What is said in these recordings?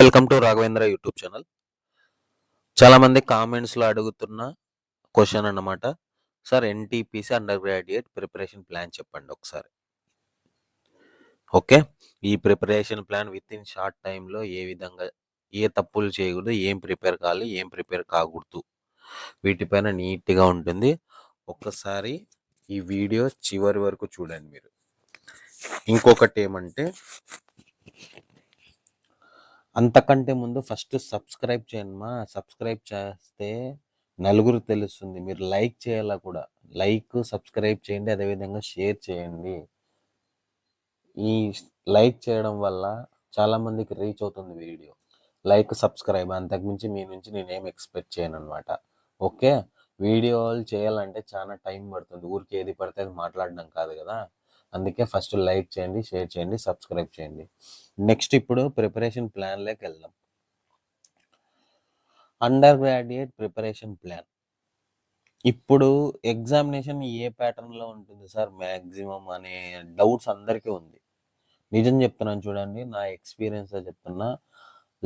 Welcome to Raghavendra YouTube channel. చాలా మంది కామెంట్స్లో అడుగుతున్న క్వశ్చన్ అన్నమాట. Sir, NTPC under graduate preparation plan చెప్పండి ఒకసారి. ఓకే, ఈ preparation plan with in short టైంలో ఏ విధంగా ఏ తప్పులు చేయకూడదు, ఏం ప్రిపేర్ కావాలి, ఏం ప్రిపేర్ కాకూడదు, వీటిపైన నీట్గా ఉంటుంది. ఒక్కసారి ఈ వీడియో చివరి వరకు చూడండి మీరు. ఇంకొకటి ఏమంటే, అంతకంటే ముందు ఫస్ట్ సబ్స్క్రైబ్ చేయండి మా. సబ్స్క్రైబ్ చేస్తే నలుగురు తెలుస్తుంది. మీరు లైక్ చేయాలా కూడా. లైక్, సబ్స్క్రైబ్ చేయండి, అదేవిధంగా షేర్ చేయండి. ఈ లైక్ చేయడం వల్ల చాలామందికి రీచ్ అవుతుంది వీడియో. లైక్, సబ్స్క్రైబ్, అంతకుమించి మీ నుంచి నేనేం ఎక్స్పెక్ట్ చేయను అనమాట. ఓకే, వీడియోలు చేయాలంటే చాలా టైం పడుతుంది. ఊరికి ఏది పడితే అది మాట్లాడడం కాదు కదా. అందుకే ఫస్ట్ లైక్ చేయండి, షేర్ చేయండి, సబ్స్క్రైబ్ చేయండి. నెక్స్ట్ ఇప్పుడు ప్రిపరేషన్ ప్లాన్లోకి వెళ్దాం. Under graduate preparation plan. ఇప్పుడు ఎగ్జామినేషన్ ఏ ప్యాటర్న్లో ఉంటుంది సార్ మ్యాక్సిమం అనే డౌట్స్ అందరికీ ఉంది. నిజం చెప్తున్నాను చూడండి, నా ఎక్స్పీరియన్స్తో చెప్తున్నా.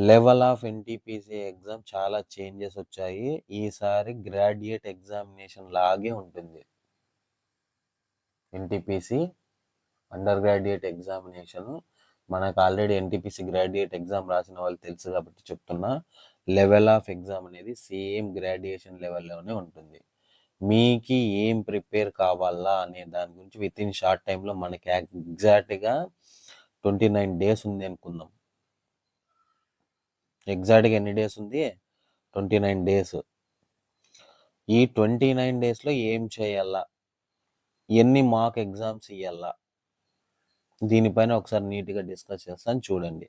లెవెల్ ఆఫ్ ఎన్టీపీసీ ఎగ్జామ్ చాలా చేంజెస్ వచ్చాయి. ఈసారి గ్రాడ్యుయేట్ ఎగ్జామినేషన్ లాగే ఉంటుంది. ఎన్టీపీసీ అండర్ గ్రాడ్యుయేట్ ఎగ్జామినేషన్ మనకు ఆల్రెడీ ఎన్టీపీసీ గ్రాడ్యుయేట్ ఎగ్జామ్ రాసిన వాళ్ళు తెలుసు కాబట్టి చెప్తున్నా. లెవెల్ ఆఫ్ ఎగ్జామ్ అనేది సేమ్ గ్రాడ్యుయేషన్ లెవెల్లోనే ఉంటుంది. మీకు ఏం ప్రిపేర్ కావాలా అనే దాని గురించి విత్ ఇన్ షార్ట్ టైంలో మనకి ఎగ్జాక్ట్గా 29 days ఉంది అనుకుందాం. ఎగ్జాక్ట్గా ఎన్ని డేస్ ఉంది? 29 days. ఈ 29 daysలో ఏం చేయాలా, ఎన్ని మాక్ ఎగ్జామ్స్ ఇవ్వాలా, దీనిపైన ఒకసారి నీట్గా డిస్కస్ చేస్తాను చూడండి.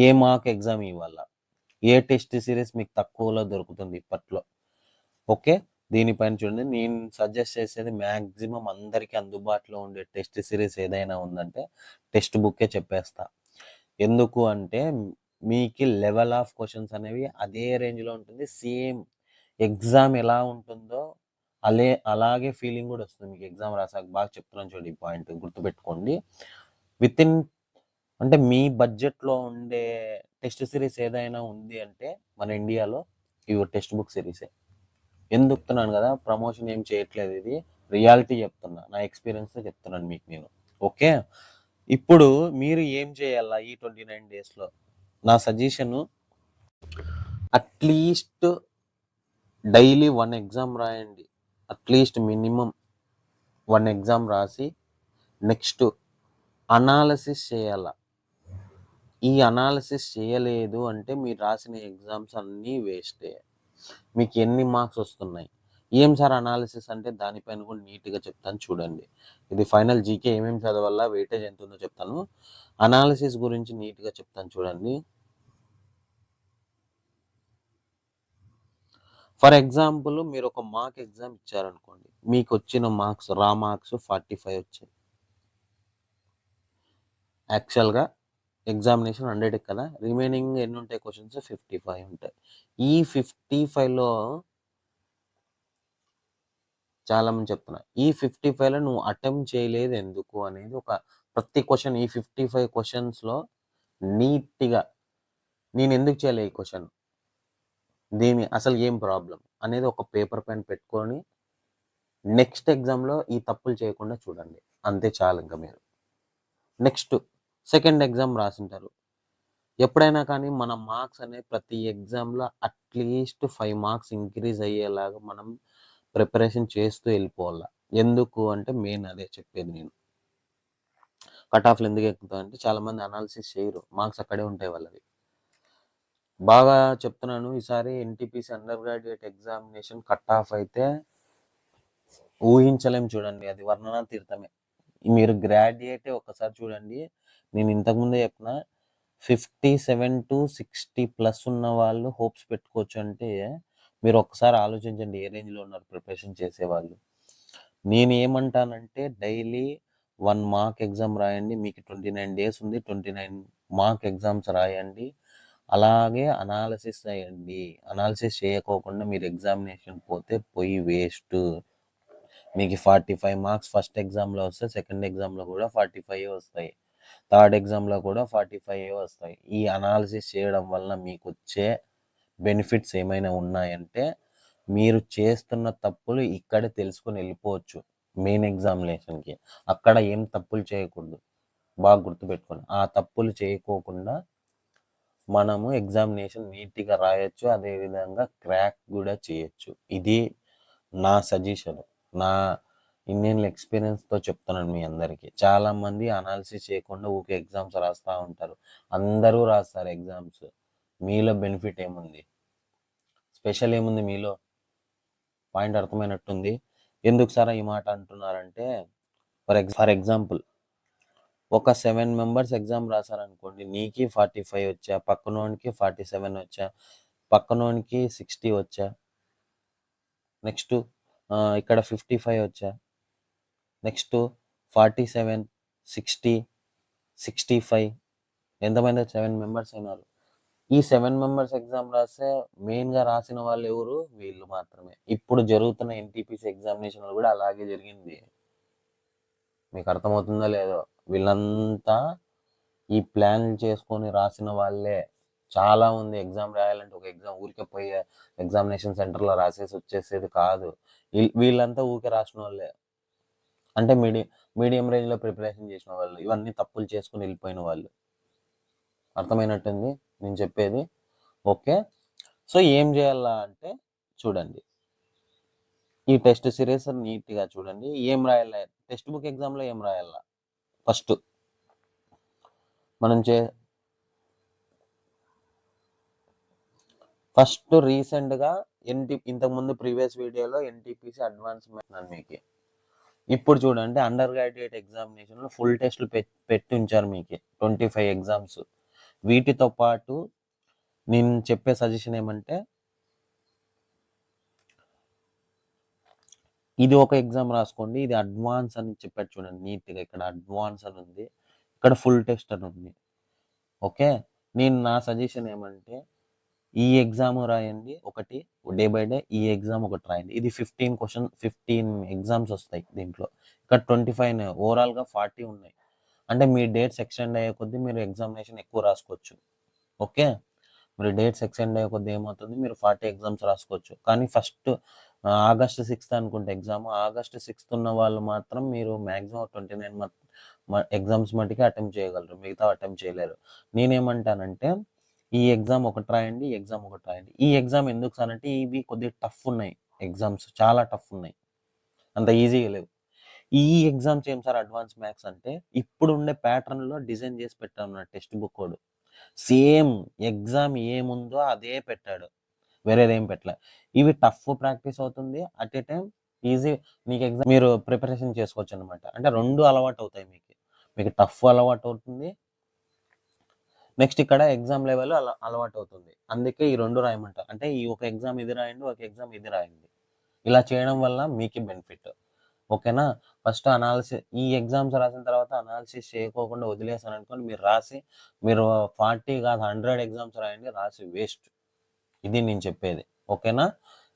ఏ మాక్ ఎగ్జామ్ ఇవ్వాలా, ఏ టెస్ట్ సిరీస్ మీకు తక్కువలో దొరుకుతుంది ఇప్పట్లో. ఓకే, దీనిపైన చూడండి. నేను సజెస్ట్ చేసేది మ్యాక్సిమం అందరికీ అందుబాటులో ఉండే టెస్ట్ సిరీస్ ఏదైనా ఉందంటే టెక్స్ట్ బుక్కే చెప్పేస్తా. ఎందుకు అంటే మీకు లెవెల్ ఆఫ్ క్వశ్చన్స్ అనేవి అదే రేంజ్లో ఉంటుంది. సేమ్ ఎగ్జామ్ ఎలా ఉంటుందో అలాగే ఫీలింగ్ కూడా వస్తుంది మీకు ఎగ్జామ్ రాసాక. బాగా చెప్తున్నాను చూడండి, ఈ పాయింట్ గుర్తుపెట్టుకోండి. విత్ ఇన్ అంటే మీ బడ్జెట్లో ఉండే టెస్ట్ సిరీస్ ఏదైనా ఉంది అంటే మన ఇండియాలో ఇవి టెక్స్ట్ బుక్ సిరీసే. ఎందుకు చెప్తున్నాను కదా, ప్రమోషన్ ఏం చేయట్లేదు, ఇది రియాలిటీ చెప్తున్నా, నా ఎక్స్పీరియన్స్తో చెప్తున్నాను మీకు నేను. ఓకే, ఇప్పుడు మీరు ఏం చేయాలా ఈ 29 daysలో? నా సజెషను, అట్లీస్ట్ డైలీ 1 exam రాయండి. అట్లీస్ట్ మినిమం 1 exam రాసి నెక్స్ట్ అనాలసిస్ చేయాల. ఈ అనాలసిస్ చేయలేదు అంటే మీరు రాసిన ఎగ్జామ్స్ అన్నీ వేస్టే. మీకు ఎన్ని మార్క్స్ వస్తున్నాయి, ఏం సార్ అనాలిసిస్ అంటే, దానిపైన కూడా నీట్గా చెప్తాను చూడండి. ఇది ఫైనల్ జీకే ఏమేమి చదవాలా, వెయిటేజ్ ఎంత ఉందో చెప్తాను. అనాలిసిస్ గురించి నీట్గా చెప్తాను చూడండి. ఫర్ ఎగ్జాంపుల్, మీరు ఒక మాక్ ఎగ్జామ్ ఇచ్చారనుకోండి, మీకు వచ్చిన మార్క్స్ రా మార్క్స్ 45 వచ్చాయి. యాక్చువల్గా ఎగ్జామినేషన్ 100 కదా, రిమైనింగ్ ఎన్ని ఉంటాయి క్వశ్చన్స్? 55 ఉంటాయి. ఈ 55లో చాలామంది చెప్తున్నా, ఈ 55లో నువ్వు అటెంప్ట్ చేయలేదు ఎందుకు అనేది ఒక ప్రతి క్వశ్చన్, ఈ 55 క్వశ్చన్స్లో నీట్గా నేను ఎందుకు చేయలేదు ఈ క్వశ్చన్, దీని అసలు ఏం ప్రాబ్లం అనేది ఒక పేపర్ పెన్ పెట్టుకొని నెక్స్ట్ ఎగ్జామ్లో ఈ తప్పులు చేయకుండా చూడండి. అంతే చాలు. ఇంకా మీరు నెక్స్ట్ సెకండ్ ఎగ్జామ్ రాసింటారు. ఎప్పుడైనా కానీ మన మార్క్స్ అనేవి ప్రతి ఎగ్జామ్లో అట్లీస్ట్ 5 marks ఇంక్రీజ్ అయ్యేలాగా మనం ప్రిపరేషన్ చేస్తూ వెళ్ళిపోవాలా. ఎందుకు అంటే మెయిన్ అదే చెప్పేది నేను. కట్ ఆఫ్లు ఎందుకు ఎక్కుతాయి అంటే చాలామంది అనాలిసిస్ చేయరు, మార్క్స్ అక్కడే ఉంటాయి వాళ్ళవి. బాగా చెప్తున్నాను, ఈసారి NTPC under graduate examination cut off అయితే ఊహించలేం చూడండి, అది వర్ణనాతీర్థమే. మీరు గ్రాడ్యుయేటే ఒకసారి చూడండి. నేను ఇంతకుముందే చెప్పిన 57 to 60+ ఉన్న వాళ్ళు హోప్స్ పెట్టుకోవచ్చు అంటే మీరు ఒకసారి ఆలోచించండి ఏ రేంజ్లో ఉన్నారు ప్రిపరేషన్ చేసేవాళ్ళు. నేను ఏమంటానంటే డైలీ 1 mark ఎగ్జామ్ రాయండి. మీకు 29 days ఉంది, 29 mark ఎగ్జామ్స్ రాయండి. అలాగే అనాలిసిస్ చేయండి. అనాలిసిస్ చేయకోకుండా మీరు ఎగ్జామినేషన్ పోయి వేస్ట్. మీకు 45 marks ఫస్ట్ ఎగ్జామ్లో వస్తే సెకండ్ ఎగ్జామ్లో కూడా 45 వస్తాయి. థర్డ్ ఎగ్జామ్లో కూడా 45 వస్తాయి. ఈ అనాలిసిస్ చేయడం వలన మీకు వచ్చే బెనిఫిట్స్ ఏమైనా ఉన్నాయంటే మీరు చేస్తున్న తప్పులు ఇక్కడే తెలుసుకొని వెళ్ళిపోవచ్చు మెయిన్ ఎగ్జామినేషన్కి. అక్కడ ఏం తప్పులు చేయకూడదు, బాగా గుర్తుపెట్టుకోండి. ఆ తప్పులు చేయకోకుండా మనము ఎగ్జామినేషన్ నీట్గా రాయొచ్చు, అదేవిధంగా క్రాక్ కూడా చేయొచ్చు. ఇది నా సజెషన్, నా ఇన్నేళ్ళ ఎక్స్పీరియన్స్తో చెప్తున్నాను మీ అందరికీ. చాలామంది అనాలిసిస్ చేయకుండా ఊకే ఎగ్జామ్స్ రాస్తూ ఉంటారు. అందరూ రాస్తారు ఎగ్జామ్స్. మీలో బెనిఫిట్ ఏముంది, స్పెషల్ ఏముంది మీలో? పాయింట్ అర్థమైనట్టుంది. ఎందుకు సార్ ఈ మాట అంటున్నారంటే, ఫర్ ఎగ్జాంపుల్ ఒక 7 మెంబర్స్ ఎగ్జామ్ రాశారనుకోండి, నీకి 45 వచ్చా, పక్కనోనికి 47 వచ్చా, పక్కనోనికి 60 వచ్చా, నెక్స్ట్ ఇక్కడ 55 వచ్చా, నెక్స్ట్ 47, 60, 65, ఎంతమంది 7 మెంబర్స్ అయినారు. ఈ 7 మెంబర్స్ ఎగ్జామ్ రాస్తే మెయిన్గా రాసిన వాళ్ళు ఎవరు? వీళ్ళు మాత్రమే. ఇప్పుడు జరుగుతున్న ఎన్టీపీసీ ఎగ్జామినేషన్లో కూడా అలాగే జరిగింది. మీకు అర్థమవుతుందో లేదో? వీళ్ళంతా ఈ ప్లాన్లు చేసుకొని రాసిన వాళ్ళే. చాలా ఉంది. ఎగ్జామ్ రాయాలంటే ఒక ఎగ్జామ్ ఊరికే పోయి ఎగ్జామినేషన్ సెంటర్లో రాసేసి వచ్చేసేది కాదు. వీళ్ళంతా ఊరికే రాసిన వాళ్ళే. అంటే మీడియం రేంజ్లో ప్రిపరేషన్ చేసిన వాళ్ళు, ఇవన్నీ తప్పులు చేసుకుని వెళ్ళిపోయిన వాళ్ళు. అర్థమైనట్టుంది నేను చెప్పేది? ఓకే. సో ఏం చేయాలా అంటే చూడండి, ఈ టెస్ట్ సిరీస్ నీట్గా చూడండి. ఏం రాయాలి టెక్స్ట్ బుక్ ఎగ్జామ్లో, ఏం రాయాలా? ఫస్ట్ రీసెంట్గా ఇంతకుముందు ప్రీవియస్ వీడియోలో ఎన్టీపీసీ అడ్వాన్స్ మీకు. ఇప్పుడు చూడండి, అండర్ గ్రాడ్యుయేట్ ఎగ్జామినేషన్లో ఫుల్ టెస్ట్లు పెట్టి ఉంచారు మీకు 25 ఎగ్జామ్స్. వీటితో పాటు నేను చెప్పే సజెషన్ ఏమంటే, ఇది ఒక ఎగ్జామ్ రాసుకోండి, ఇది అడ్వాన్స్ అని చెప్పారు చూడండి నీట్గా. ఇక్కడ అడ్వాన్స్ అని ఉంది, ఇక్కడ ఫుల్ టెస్ట్ అని ఉంది. ఓకే, నేను నా సజెషన్ ఏమంటే, ఈ ఎగ్జామ్ రాయండి ఒకటి, డే బై డే ఈ ఎగ్జామ్ ఒకటి రాయండి. ఇది 15 ఎగ్జామ్స్ వస్తాయి దీంట్లో. ఇక్కడ 25 ఓవరాల్గా 40 ఉన్నాయి. అంటే మీ డేట్స్ ఎక్స్టెండ్ అయ్యే కొద్దీ మీరు ఎగ్జామినేషన్ ఎక్కువ రాసుకోవచ్చు. ఓకే, మీరు డేట్స్ ఎక్స్టెండ్ అయ్యే కొద్దీ ఏమవుతుంది, మీరు 40 ఎగ్జామ్స్ రాసుకోవచ్చు. కానీ ఫస్ట్ ఆగస్ట్ 6th అనుకుంటే ఎగ్జామ్, ఆగస్ట్ 6th ఉన్న వాళ్ళు మాత్రం మీరు మ్యాక్సిమం 29 ఎగ్జామ్స్ మటుకే అటెంప్ట్ చేయగలరు, మిగతా అటెంప్ట్ చేయలేరు. నేనేమంటానంటే, ఈ ఎగ్జామ్ ఒకటి రాయండి, ఈ ఎగ్జామ్ ఒకటి రాయండి. ఈ ఎగ్జామ్ ఎందుకు సార్ అంటే, ఇవి కొద్దిగా టఫ్ ఉన్నాయి ఎగ్జామ్స్, చాలా టఫ్ ఉన్నాయి, అంత ఈజీగా లేవు. ఈ ఎగ్జామ్స్ ఏం సార్ అడ్వాన్స్ మ్యాథ్స్ అంటే, ఇప్పుడు ఉండే ప్యాటర్న్లో డిజైన్ చేసి పెట్టాను text book code. Same exam ఏముందో అదే పెట్టాడు, వేరేదేం పెట్టలే. ఇవి టఫ్ ప్రాక్టీస్ అవుతుంది, అట్ ఏ టైం ఈజీ మీకు ఎగ్జామ్ మీరు ప్రిపరేషన్ చేసుకోవచ్చు అనమాట. అంటే రెండు అలవాటు అవుతాయి మీకు టఫ్ అలవాటు అవుతుంది, నెక్స్ట్ ఇక్కడ ఎగ్జామ్ లెవెల్ అలవాటు అవుతుంది. అందుకే ఈ రెండు రాయమంటారు. అంటే ఈ ఒక ఎగ్జామ్ ఇది రాయండి, ఒక ఎగ్జామ్ ఇది రాయండి. ఇలా చేయడం వల్ల మీకు బెనిఫిట్. ఓకేనా? ఫస్ట్ అనాలిసిస్, ఈ ఎగ్జామ్స్ రాసిన తర్వాత అనాలిసిస్ చేయకోకుండా వదిలేసాను అనుకోండి, మీరు 40 కాదు 100 ఎగ్జామ్స్ రాయండి, రాసి వేస్ట్. ఇది నేను చెప్పేది. ఓకేనా?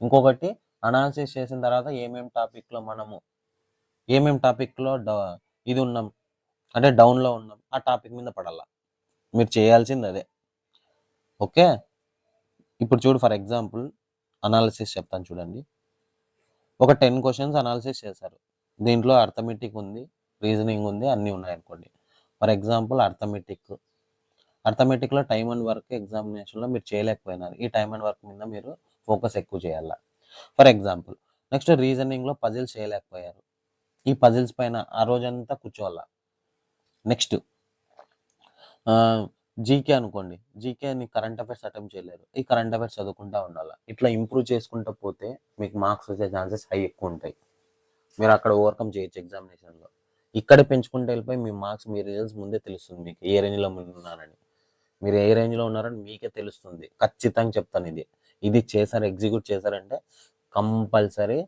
ఇంకొకటి, అనాలిసిస్ చేసిన తర్వాత ఏమేమి టాపిక్లో ఇది ఉన్నాం అంటే డౌన్లో ఉన్నాం, ఆ టాపిక్ మీద పడాలా. మీరు చేయాల్సింది అదే. ఓకే, ఇప్పుడు చూడు, ఫర్ ఎగ్జాంపుల్ అనాలిసిస్ చెప్తాను చూడండి. ఒక 10 క్వశ్చన్స్ అనాలిసిస్ చేశారు. దీంట్లో అర్థమెటిక్ ఉంది, రీజనింగ్ ఉంది, అన్నీ ఉన్నాయి అనుకోండి. ఫర్ ఎగ్జాంపుల్ అర్థమెటిక్లో టైమ్ అండ్ వర్క్ ఎగ్జామినేషన్లో మీరు చేయలేకపోయినారు. ఈ టైమ్ అండ్ వర్క్ మీద మీరు ఫోకస్ ఎక్కువ చేయాలా. ఫర్ ఎగ్జాంపుల్ నెక్స్ట్ రీజనింగ్లో పజిల్స్ చేయలేకపోయారు. ఈ పజిల్స్ పైన ఆ రోజంతా కూర్చోవాలా. నెక్స్ట్ జీకే అనుకోండి, జీకేని కరెంట్ అఫైర్స్ అటెంప్ట్ చేయలేరు, ఈ కరెంట్ అఫైర్స్ చదువుకుంటూ ఉండాలి. ఇట్లా ఇంప్రూవ్ చేసుకుంటూ పోతే మీకు మార్క్స్ వచ్చే ఛాన్సెస్ ఎక్కువ ఉంటాయి. మీరు అక్కడ ఓవర్కమ్ చేయొచ్చు ఎగ్జామినేషన్లో. ఇక్కడే పెంచుకుంటూ వెళ్ళిపోయి మీ మార్క్స్, మీ రిజల్ట్స్ ముందే తెలుస్తుంది మీకు ఏ రేంజ్లో ఉన్నారని. మీరు ఏ రేంజ్లో ఉన్నారని మీకే తెలుస్తుంది. ఖచ్చితంగా చెప్తాను, ఇది చేశారు, ఎగ్జిక్యూట్ చేశారంటే కంపల్సరీ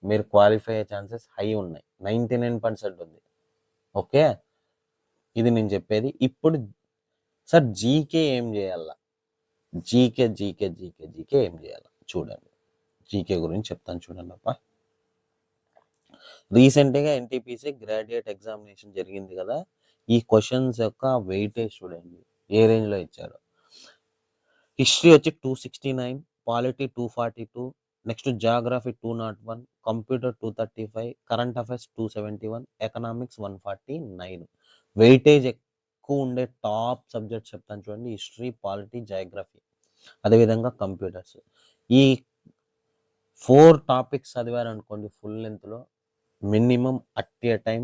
మీరు క్వాలిఫై అయ్యే ఛాన్సెస్ ఉన్నాయి, 99% ఉంది. ఓకే, ఇది నేను చెప్పేది. ఇప్పుడు సార్ జీకే ఏం చేయాలా? జీకే ఏం చేయాలా చూడండి. జీకే గురించి చెప్తాను చూడండి అప్ప. రీసెంట్గా ఎన్టీపీసీ గ్రాడ్యుయేట్ ఎగ్జామినేషన్ జరిగింది కదా, ఈ క్వశ్చన్స్ యొక్క వెయిటేజ్ చూడండి ఏ రేంజ్లో ఇచ్చారు. హిస్టరీ వచ్చి 269, polity 242, next geography 201, computer 235, current affairs 271, economics 149. Weightage ఎక్కువ ఉండే టాప్ సబ్జెక్ట్ చెప్తాను చూడండి, హిస్టరీ, పాలిటీ, జాగ్రఫీ, అదేవిధంగా కంప్యూటర్స్. ఈ 4 టాపిక్స్ చదివారనుకోండి ఫుల్ లెంత్లో minimum at a time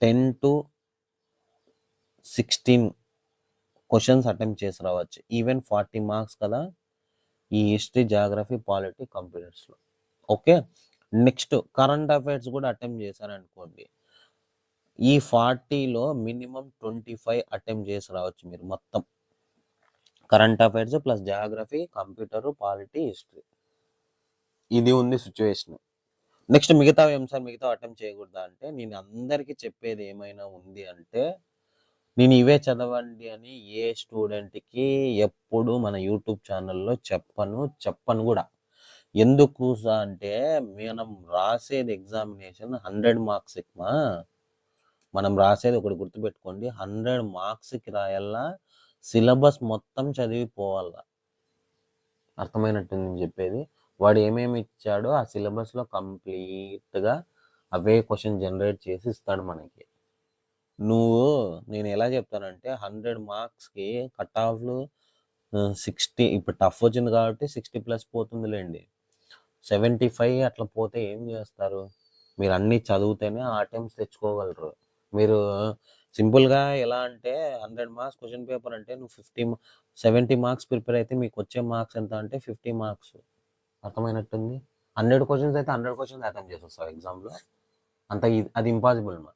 10 to 16 questions attempt చేసి రావచ్చు. ఈవెన్ 40 మార్క్స్ కదా ఈ హిస్టరీ, జాగ్రఫీ, పాలిటీ, కంప్యూటర్స్లో. ఓకే, నెక్స్ట్ కరెంట్ అఫైర్స్ కూడా అటెంప్ట్ చేశారనుకోండి, ఈ 40లో మినిమం 25 అటెంప్ట్ చేసి రావచ్చు మీరు మొత్తం. Current affairs plus geography, computer, polity, history, ఇది ఉంది సిచ్యువేషన్. నెక్స్ట్ మిగతా అంశాలు మిగతా అటెంప్ట్ చేయకూడదా అంటే, నేను అందరికీ చెప్పేది ఏమైనా ఉంది అంటే, నేను ఇవే చదవండి అని ఏ స్టూడెంట్కి ఎప్పుడు మన యూట్యూబ్ ఛానల్లో చెప్పను కూడా. ఎందుకు అంటే మనం రాసేది ఎగ్జామినేషన్ 100 మార్క్స్ ఎక్కువ. మనం రాసేది ఒకటి గుర్తుపెట్టుకోండి, 100 మార్క్స్కి రాయాలా, సిలబస్ మొత్తం చదివిపోవాలా. అర్థమైనట్టుంది చెప్పేది. వాడు ఏమేమి ఇచ్చాడో ఆ సిలబస్లో కంప్లీట్గా అవే క్వశ్చన్ జనరేట్ చేసి ఇస్తాడు మనకి. నేను ఎలా చెప్తానంటే 100 మార్క్స్కి కట్ ఆఫ్లు 60, ఇప్పుడు టఫ్ వచ్చింది కాబట్టి 60+ పోతుందిలేండి. 75 అట్లా పోతే ఏం చేస్తారు? మీరు అన్నీ చదివితేనే ఆ అటెంప్ట్స్ తెచ్చుకోగలరు. మీరు సింపుల్గా ఎలా అంటే 100 మార్క్స్ క్వశ్చన్ పేపర్ అంటే నువ్వు 70 మార్క్స్ ప్రిపేర్ అయితే మీకు వచ్చే మార్క్స్ ఎంత అంటే 50 మార్క్స్. అర్థమైనట్టుంది. 100 క్వశ్చన్స్ అయితే 100 క్వశ్చన్స్ అటెంప్ట్ చేసి వస్తావు ఎగ్జామ్లో. అది ఇంపాసిబుల్ మా.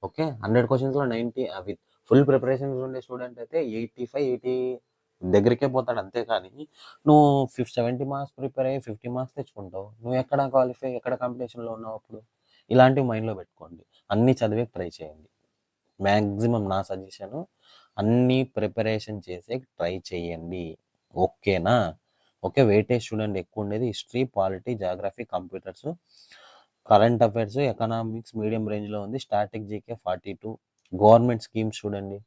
ఓకే, 100 క్వశ్చన్స్లో 90 అవి ఫుల్ ప్రిపరేషన్స్ ఉండే స్టూడెంట్ అయితే 85, 80 దగ్గరికే పోతాడు. అంతేకాని నువ్వు 70 మార్క్స్ ప్రిపేర్ అయ్యి 50 మార్క్స్ తెచ్చుకుంటావు, నువ్వు ఎక్కడ క్వాలిఫై, ఎక్కడ కాంపిటీషన్లో ఉన్నావు అప్పుడు? ఇలాంటివి మైండ్లో పెట్టుకోండి. అన్నీ చదివే ట్రై చేయండి. మ్యాక్సిమం నా సజెషను, అన్నీ ప్రిపరేషన్ చేసే ట్రై చేయండి. ఓకేనా? ఓకే, వెయిటేజ్ చూడండి ఎక్కువ ఉండేది history, polity, geography, computers. Current affairs, economics medium రేంజ్లో ఉంది. Static GK 42. గవర్నమెంట్ స్కీమ్స్ చూడండి.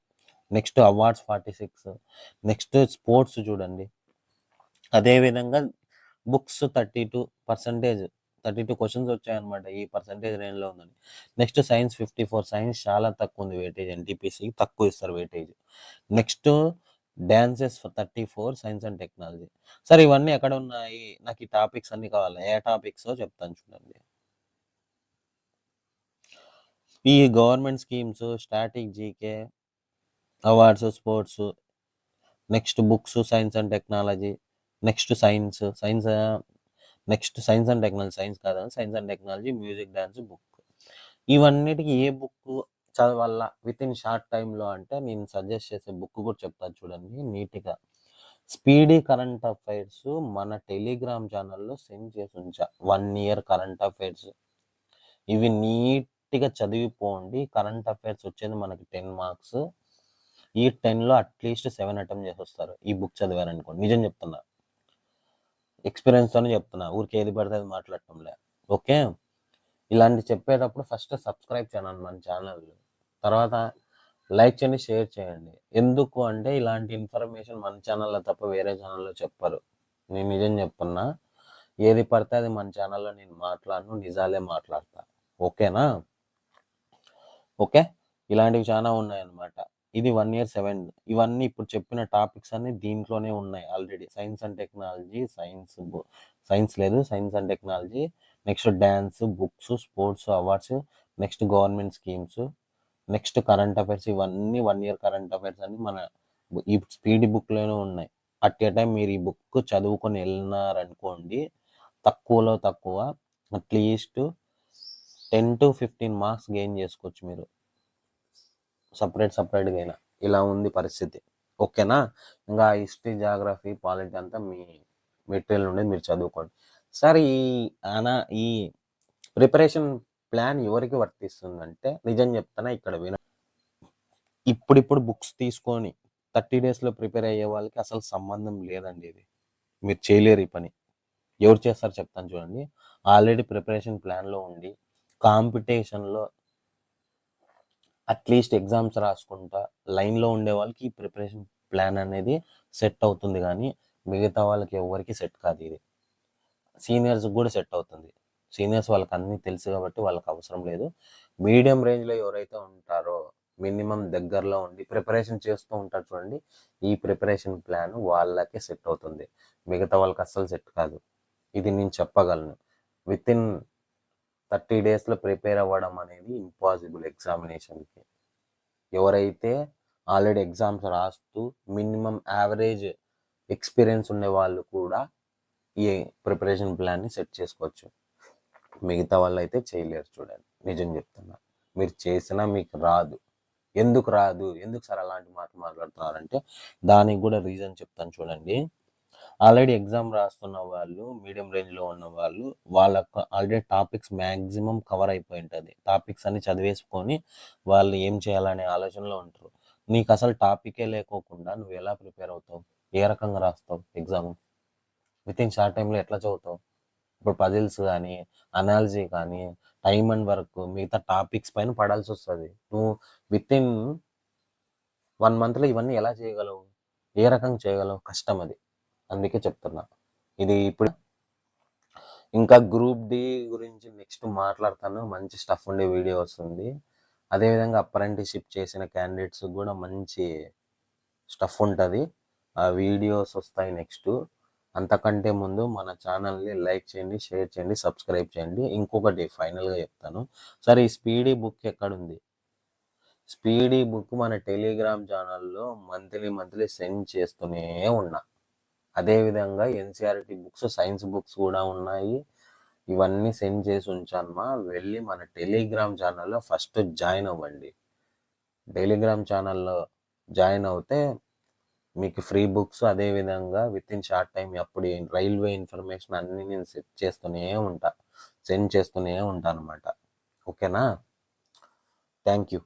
Next awards 46. నెక్స్ట్ స్పోర్ట్స్ చూడండి. అదేవిధంగా బుక్స్ 32 క్వశ్చన్స్ వచ్చాయన్నమాట. ఈ పర్సంటేజ్ రేంజ్లో ఉందండి. Next science 54. సైన్స్ చాలా తక్కువ ఉంది వెయిటేజ్, ఎన్టీపీసీ తక్కువ ఇస్తారు weightage. Next dances 34, science and technology. సరే, ఇవన్నీ ఎక్కడ ఉన్నాయి? నాకు ఈ టాపిక్స్ అన్ని కావాలి. ఏ టాపిక్స్ చెప్తాను చూడండి. ఈ government schemes, static GK, awards, sports, next books, science and technology, next science and technology, science కాదు, science and technology, music, dance book. ఇవన్నిటికీ ఏ బుక్ చదవాలా విత్ ఇన్ షార్ట్ టైంలో అంటే, నేను సజెస్ట్ చేసే బుక్ కూడా చెప్తాను చూడండి నీట్గా. స్పీడీ కరెంట్ అఫైర్స్ మన టెలిగ్రామ్ ఛానల్లో సెండ్ చేసి ఉంచా. 1 year కరెంట్ అఫైర్స్. ఇవి నీట్గా చదివిపోండి. కరెంట్ అఫైర్స్ వచ్చేది మనకి 10 మార్క్స్. ఈ 10లో అట్లీస్ట్ 7 అటెంప్ట్ చేసి వస్తారు ఈ బుక్ చదివారనుకోండి. నిజం చెప్తున్నా, ఎక్స్పీరియన్స్తోనే చెప్తున్నా, ఊరికి ఏది పడితే అది మాట్లాడటంలే. ఓకే, ఇలాంటి చెప్పేటప్పుడు ఫస్ట్ సబ్స్క్రైబ్ చేయండి మన ఛానల్, తర్వాత లైక్ చేయండి, షేర్ చేయండి. ఎందుకు అంటే ఇలాంటి ఇన్ఫర్మేషన్ మన ఛానల్లో తప్ప వేరే ఛానల్లో చెప్పరు. నేను నిజం చెప్తున్నా, ఏది పడితే అది మన ఛానల్లో నేను మాట్లాడను, నిజాలే మాట్లాడతా. ఓకేనా? ఓకే, ఇలాంటివి చాలా ఉన్నాయన్నమాట. ఇది 1 year 7. ఇవన్నీ ఇప్పుడు చెప్పిన టాపిక్స్ అన్ని దీంట్లోనే ఉన్నాయి already. Science and technology, science లేదు, science and technology, next dance, books, sports, awards, next government schemes, next current affairs. ఇవన్నీ 1 year కరెంట్ అఫైర్స్ అన్ని మన ఈ స్పీడ్ బుక్లోనే ఉన్నాయి. అట్ ఏ టైం మీరు ఈ బుక్ చదువుకొని వెళ్ళినారనుకోండి, తక్కువలో తక్కువ అట్లీస్ట్ 10 to 15 మార్క్స్ గెయిన్ చేసుకోవచ్చు మీరు సపరేట్గా అయినా. ఇలా ఉంది పరిస్థితి. ఓకేనా? ఇంకా హిస్టరీ, జాగ్రఫీ, పాలిటీ అంతా మీ మెటీరియల్ ఉండేది, మీరు చదువుకోండి. సరే, ఈ ప్రిపరేషన్ ప్లాన్ ఎవరికి వర్తిస్తుందంటే, నిజం చెప్తానా, ఇక్కడ ఇప్పుడు బుక్స్ తీసుకొని 30 daysలో ప్రిపేర్ అయ్యే వాళ్ళకి అసలు సంబంధం లేదండి. ఇది మీరు చేయలేరు ఈ పని. ఎవరు చేస్తారు చెప్తాను చూడండి. ఆల్రెడీ ప్రిపరేషన్ ప్లాన్లో ఉండి కాంపిటీషన్లో అట్లీస్ట్ ఎగ్జామ్స్ రాసుకుంటా లైన్లో ఉండే వాళ్ళకి ఈ ప్రిపరేషన్ ప్లాన్ అనేది సెట్ అవుతుంది, కానీ మిగతా వాళ్ళకి ఎవరికి సెట్ కాదు ఇది. సీనియర్స్కి కూడా సెట్ అవుతుంది. సీనియర్స్ వాళ్ళకి అన్నీ తెలుసు కాబట్టి వాళ్ళకి అవసరం లేదు. మీడియం రేంజ్లో ఎవరైతే ఉంటారో మినిమం దగ్గరలో ఉండి ప్రిపరేషన్ చేస్తూ ఉంటారు చూడండి, ఈ ప్రిపరేషన్ ప్లాన్ వాళ్ళకే సెట్ అవుతుంది. మిగతా వాళ్ళకి అస్సలు సెట్ కాదు. ఇది నేను చెప్పగలను. వితిన్ 30 డేస్లో ప్రిపేర్ అవ్వడం అనేది ఇంపాసిబుల్ ఎగ్జామినేషన్కి. ఎవరైతే ఆల్రెడీ ఎగ్జామ్స్ రాస్తూ మినిమం యావరేజ్ ఎక్స్పీరియన్స్ ఉండే వాళ్ళు కూడా ఈ ప్రిపరేషన్ ప్లాన్ని సెట్ చేసుకోవచ్చు. మిగతా వాళ్ళు అయితే చేయలేరు. చూడండి, నిజం చెప్తున్నా. మీరు చేసినా మీకు రాదు. ఎందుకు రాదు, ఎందుకు సార్ అలాంటి మాట మాట్లాడుతున్నారంటే దానికి కూడా రీజన్ చెప్తాను చూడండి. ఆల్రెడీ ఎగ్జామ్ రాస్తున్న వాళ్ళు, మీడియం రేంజ్లో ఉన్న వాళ్ళు, వాళ్ళకు ఆల్రెడీ టాపిక్స్ మ్యాక్సిమం కవర్ అయిపోయి ఉంటుంది. టాపిక్స్ అన్ని చదివేసుకొని వాళ్ళు ఏం చేయాలనే ఆలోచనలో ఉంటారు. నీకు అసలు టాపికే లేకోకుండా నువ్వు ఎలా ప్రిపేర్ అవుతావు, ఏ రకంగా రాస్తావు ఎగ్జామ్? వితిన్ షార్ట్ టైంలో ఎట్లా చదువుతావు? ఇప్పుడు పజిల్స్ కానీ, అనాలజీ కానీ, టైమ్ అండ్ వర్క్, మిగతా టాపిక్స్ పైన పడాల్సి వస్తుంది. నువ్వు వితిన్ 1 మంత్లో ఇవన్నీ ఎలా చేయగలవు? ఏ రకంగా చేయగలవు? కష్టం అది. అందుకే చెప్తున్నా. ఇది ఇప్పుడు ఇంకా గ్రూప్ డి గురించి నెక్స్ట్ మాట్లాడతాను. మంచి స్టఫ్ ఉండే వీడియో వస్తుంది. అదేవిధంగా అప్రెంటిస్షిప్ చేసిన క్యాండిడేట్స్ కూడా మంచి స్టఫ్ ఉంటుంది. ఆ వీడియోస్ వస్తాయి నెక్స్ట్. అంతకంటే ముందు మన ఛానల్ని లైక్ చేయండి, షేర్ చేయండి, సబ్స్క్రైబ్ చేయండి. ఇంకొకటి ఫైనల్గా చెప్తాను. సరే, ఈ స్పీడీ బుక్ ఎక్కడుంది? స్పీడీ బుక్ మన టెలిగ్రామ్ ఛానల్లో మంత్లీ సెండ్ చేస్తూనే ఉన్నా. అదేవిధంగా ఎన్సీఆర్టీ బుక్స్, సైన్స్ బుక్స్ కూడా ఉన్నాయి. ఇవన్నీ సెండ్ చేసి ఉంచానమా. వెళ్ళి మన టెలిగ్రామ్ ఛానల్లో ఫస్ట్ జాయిన్ అవ్వండి. టెలిగ్రామ్ ఛానల్లో జాయిన్ అవుతే మీకు ఫ్రీ బుక్స్, అదేవిధంగా వితిన్ షార్ట్ టైం అప్పుడు రైల్వే ఇన్ఫర్మేషన్ అన్నీ నేను సెండ్ చేస్తూనే ఉంటాను అనమాట. ఓకేనా? Thank you.